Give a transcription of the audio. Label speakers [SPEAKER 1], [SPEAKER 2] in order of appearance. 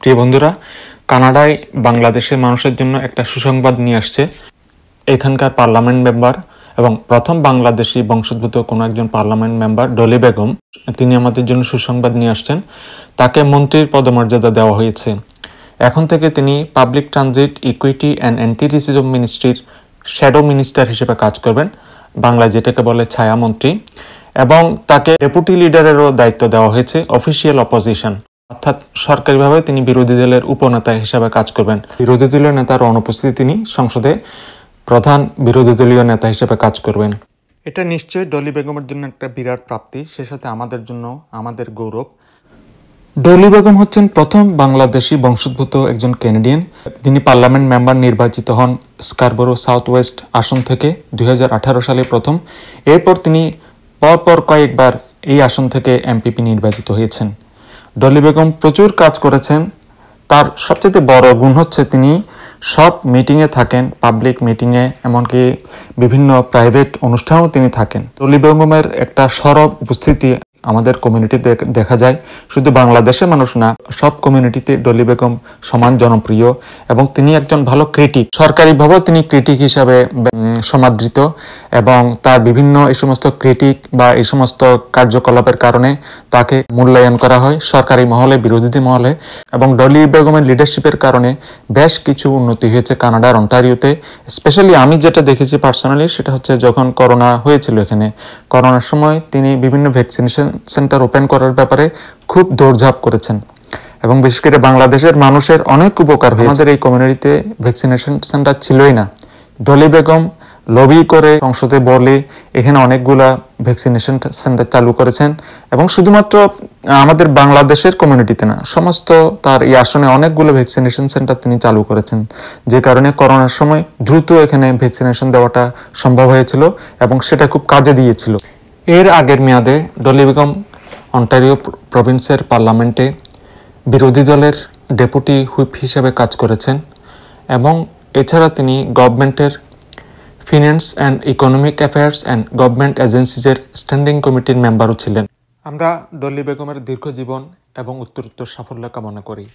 [SPEAKER 1] প্রিয় বন্ধুরা, কানাডায় বাংলাদেশের মানুষের জন্য একটা সুসংবাদ নিয়ে আসছে। এখানকার পার্লামেন্ট মেম্বার এবং প্রথম বাংলাদেশি বংশোদ্ভূত কোনো একজন পার্লামেন্ট মেম্বার ডলি বেগম, তিনি আমাদের জন্য সুসংবাদ নিয়ে আসছেন। তাকে মন্ত্রীর পদমর্যাদা দেওয়া হয়েছে। এখন থেকে তিনি public transit, equity and anti racism মিনিস্ট্রির শ্যাডো মিনিস্টার হিসেবে কাজ করবেন, বাংলায় যেটাকে বলে ছায়ামন্ত্রী। এবং তাকে ডেপুটি লিডারেরও দায়িত্ব দেওয়া হয়েছে, অফিসিয়াল অপোজিশন, অর্থাৎ সরকারিভাবে তিনি বিরোধী দলের উপনেতা হিসেবে কাজ করবেন। বিরোধী দলীয় নেতার অনুপস্থিতি তিনি সংসদে প্রধান বিরোধী দলীয় নেতা হিসেবে কাজ করবেন। এটা নিশ্চয়ই ডলি বেগমের জন্য একটা বিরাট প্রাপ্তি, সে সাথে আমাদের জন্য আমাদের গৌরব। ডলি বেগম হচ্ছেন প্রথম বাংলাদেশি বংশোদ্ভূত একজন ক্যানাডিয়ান। তিনি পার্লামেন্ট মেম্বার নির্বাচিত হন স্কারবোরো সাউথ ওয়েস্ট আসন থেকে 2018 সালে প্রথম। এরপর তিনি পরপর কয়েকবার এই আসন থেকে এমপিপি নির্বাচিত হয়েছেন। ডলি বেগম প্রচুর কাজ করেছেন। তার সবচেয়ে বড় গুণ হচ্ছে তিনি সব মিটিংয়ে থাকেন, পাবলিক মিটিংয়ে, এমনকি বিভিন্ন প্রাইভেট অনুষ্ঠানেও তিনি থাকেন। ডলি বেগমের একটা সরব উপস্থিতি আমাদের কমিউনিটিতে দেখা যায়। শুধু বাংলাদেশের মানুষ না, সব কমিউনিটিতে ডলি বেগম সমান জনপ্রিয় এবং তিনি একজন ভালো ক্রিটিক। সরকারিভাবেও তিনি ক্রিটিক হিসাবে সমাদৃত এবং তার বিভিন্ন এই সমস্ত ক্রিটিক বা এই সমস্ত কার্যকলাপের কারণে তাকে মূল্যায়ন করা হয় সরকারি মহলে, বিরোধী মহলে। এবং ডলি বেগমের লিডারশিপের কারণে বেশ কিছু উন্নতি হয়েছে কানাডার অন্টারিওতে। স্পেশালি আমি যেটা দেখেছি পার্সোনালি, সেটা হচ্ছে যখন করোনা হয়েছিল এখানে, করোনার সময় তিনি বিভিন্ন ভ্যাকসিনেশন সেন্টার ওপেন করার ব্যাপারে খুব দৌড়ঝাঁপ করেছেন এবং বিশেষ করে বাংলাদেশের মানুষের অনেক উপকার হয়েছে। আমাদের এই কমিউনিটিতে ভ্যাকসিনেশন সেন্টার ছিলই না। ডলি বেগম লবি করে সংসদে বলে এখানে অনেকগুলা ভ্যাকসিনেশন সেন্টার চালু করেছেন এবং শুধুমাত্র আমাদের বাংলাদেশের কমিউনিটিতে না, সমস্ত তার এই আসনে অনেকগুলো ভ্যাকসিনেশন সেন্টার তিনি চালু করেছেন, যে কারণে করোনার সময় দ্রুত এখানে ভ্যাকসিনেশন দেওয়াটা সম্ভব হয়েছিল এবং সেটা খুব কাজে দিয়েছিল। এর আগের মেয়াদে ডলি বেগম অন্টারিও প্রভিন্সের পার্লামেন্টে বিরোধী দলের ডেপুটি হুইপ হিসেবে কাজ করেছেন এবং এছাড়া তিনি গভর্নমেন্টের finance and economic affairs and government এজেন্সিজের স্ট্যান্ডিং কমিটির মেম্বারও ছিলেন। আমরা ডলি বেগমের দীর্ঘজীবন এবং উত্তরোত্তর সাফল্য কামনা করি।